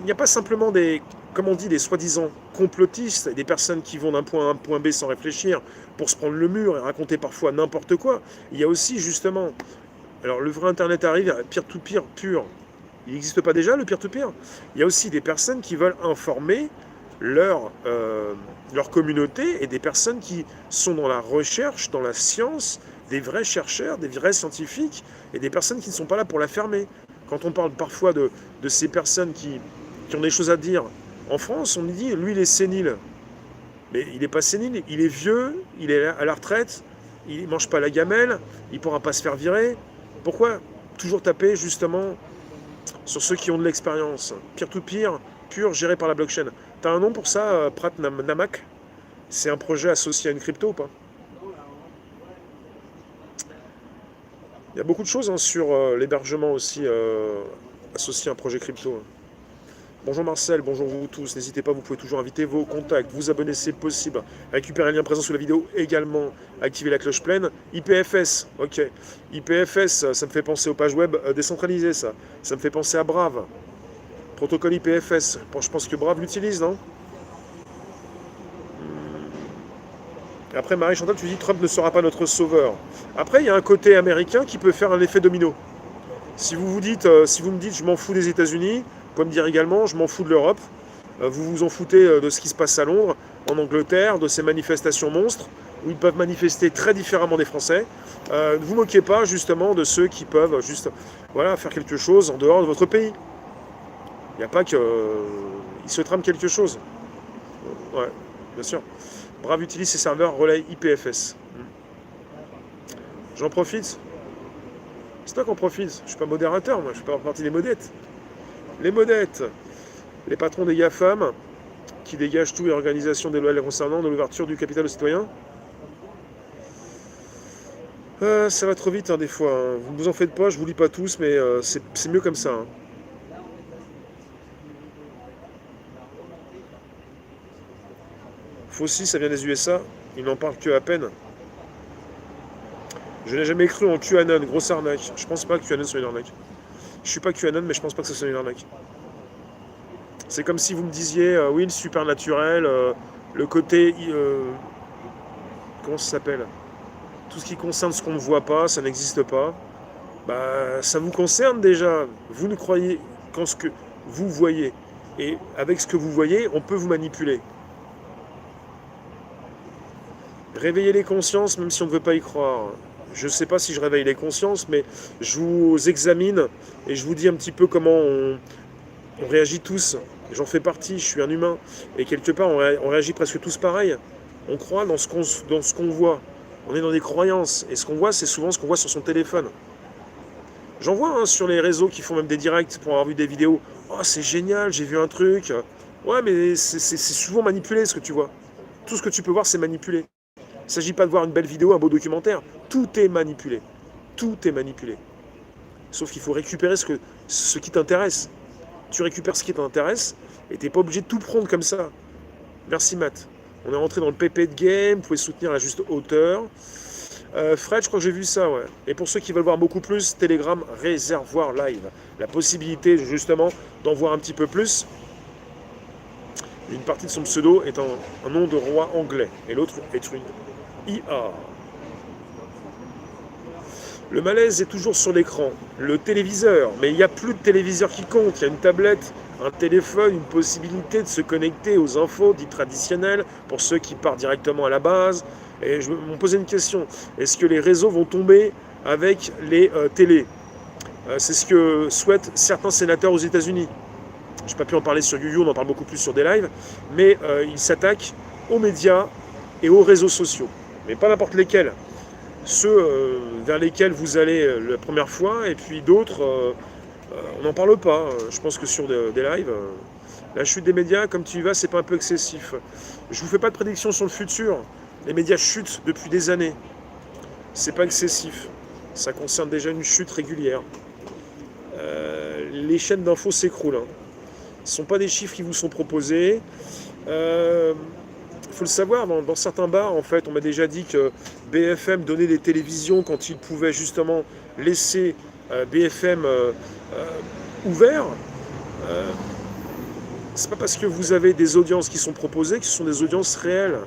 n'y a pas simplement des, comme on dit, des soi-disant complotistes, des personnes qui vont d'un point A à un point B sans réfléchir pour se prendre le mur et raconter parfois n'importe quoi. Il y a aussi justement, alors le vrai Internet arrive, peer-to-peer pur. Il n'existe pas déjà le peer-to-peer. Il y a aussi des personnes qui veulent informer leur, leur communauté et des personnes qui sont dans la recherche, dans la science, des vrais chercheurs, des vrais scientifiques et des personnes qui ne sont pas là pour la fermer. Quand on parle parfois de ces personnes qui ont des choses à dire, en France, on dit lui il est sénile. Mais il n'est pas sénile, il est vieux, il est à la retraite, il ne mange pas la gamelle, il ne pourra pas se faire virer. Pourquoi toujours taper justement sur ceux qui ont de l'expérience? Peer-to-peer, pur, géré par la blockchain. T'as un nom pour ça, Prat Namak? C'est un projet associé à une crypto ou pas? Il y a beaucoup de choses hein, sur l'hébergement aussi associé à un projet crypto. Bonjour Marcel, bonjour vous tous. N'hésitez pas, vous pouvez toujours inviter vos contacts, vous abonner c'est possible. Récupérer le lien présent sous la vidéo également. Activer la cloche pleine. IPFS, ok. IPFS, ça me fait penser aux pages web décentralisées, ça. Ça me fait penser à Brave. Protocole IPFS. Bon, je pense que Brave l'utilise, non? Après, Marie-Chantal, tu dis Trump ne sera pas notre sauveur. Après, il y a un côté américain qui peut faire un effet domino. Si vous vous dites, si vous me dites je m'en fous des États-Unis, vous pouvez me dire également je m'en fous de l'Europe. Vous vous en foutez de ce qui se passe à Londres, en Angleterre, de ces manifestations monstres, où ils peuvent manifester très différemment des Français. Ne vous moquez pas justement de ceux qui peuvent juste voilà, faire quelque chose en dehors de votre pays. Il n'y a pas que. Il se trame quelque chose. Ouais, bien sûr. Brave utilise ses serveurs relais IPFS. J'en profite. C'est toi qu'en profite. Je ne suis pas modérateur, moi. Je fais pas partie des modettes. Les modettes. Les patrons des GAFAM qui dégagent tout et organisations déloyales concernant de l'ouverture du capital aux citoyens. Ça va trop vite hein, des fois. Hein. Vous ne vous en faites pas, je vous lis pas tous, mais c'est mieux comme ça. Hein. Fauci, ça vient des USA. Ils n'en parlent que à peine. Je n'ai jamais cru en QAnon, grosse arnaque. Je pense pas que QAnon soit une arnaque. Je suis pas QAnon, mais je pense pas que ce soit une arnaque. C'est comme si vous me disiez, oui, le supernaturel, le côté. Comment ça s'appelle? Tout ce qui concerne ce qu'on ne voit pas, ça n'existe pas. Bah, ça vous concerne déjà. Vous ne croyez qu'en ce que vous voyez. Et avec ce que vous voyez, on peut vous manipuler. Réveiller les consciences, même si on ne veut pas y croire. Je ne sais pas si je réveille les consciences, mais je vous examine et je vous dis un petit peu comment on réagit tous. J'en fais partie, je suis un humain. Et quelque part, on réagit presque tous pareil. On croit dans ce qu'on voit. On est dans des croyances. Et ce qu'on voit, c'est souvent ce qu'on voit sur son téléphone. J'en vois hein, sur les réseaux qui font même des directs pour avoir vu des vidéos. Oh, c'est génial, j'ai vu un truc. Ouais, mais c'est souvent manipulé ce que tu vois. Tout ce que tu peux voir, c'est manipulé. Il ne s'agit pas de voir une belle vidéo, un beau documentaire. Tout est manipulé. Tout est manipulé. Sauf qu'il faut récupérer ce qui t'intéresse. Tu récupères ce qui t'intéresse et tu n'es pas obligé de tout prendre comme ça. Merci Matt. On est rentré dans le PP de game, vous pouvez soutenir à juste hauteur. Fred, je crois que j'ai vu ça, ouais. Et pour ceux qui veulent voir beaucoup plus, Telegram Réservoir Live. La possibilité justement d'en voir un petit peu plus. Une partie de son pseudo est un nom de roi anglais et l'autre est une IA. Le malaise est toujours sur l'écran, le téléviseur, mais il n'y a plus de téléviseur qui compte, il y a une tablette, un téléphone, une possibilité de se connecter aux infos dites traditionnelles pour ceux qui partent directement à la base. Et je me posais une question, est-ce que les réseaux vont tomber avec les télés? C'est ce que souhaitent certains sénateurs aux États-Unis. Je n'ai pas pu en parler sur YouYou, on en parle beaucoup plus sur des lives, mais ils s'attaquent aux médias et aux réseaux sociaux, mais pas n'importe lesquels. Ceux vers lesquels vous allez la première fois, et puis d'autres, on n'en parle pas. Je pense que sur des lives, la chute des médias, comme tu y vas, c'est pas un peu excessif. Je vous fais pas de prédiction sur le futur. Les médias chutent depuis des années. C'est pas excessif. Ça concerne déjà une chute régulière. Les chaînes d'infos s'écroulent. Hein. Ce ne sont pas des chiffres qui vous sont proposés. Il faut le savoir, dans certains bars, en fait, on m'a déjà dit que BFM donnait des télévisions quand ils pouvaient justement laisser BFM ouvert. c'est pas parce que vous avez des audiences qui sont proposées que ce sont des audiences réelles.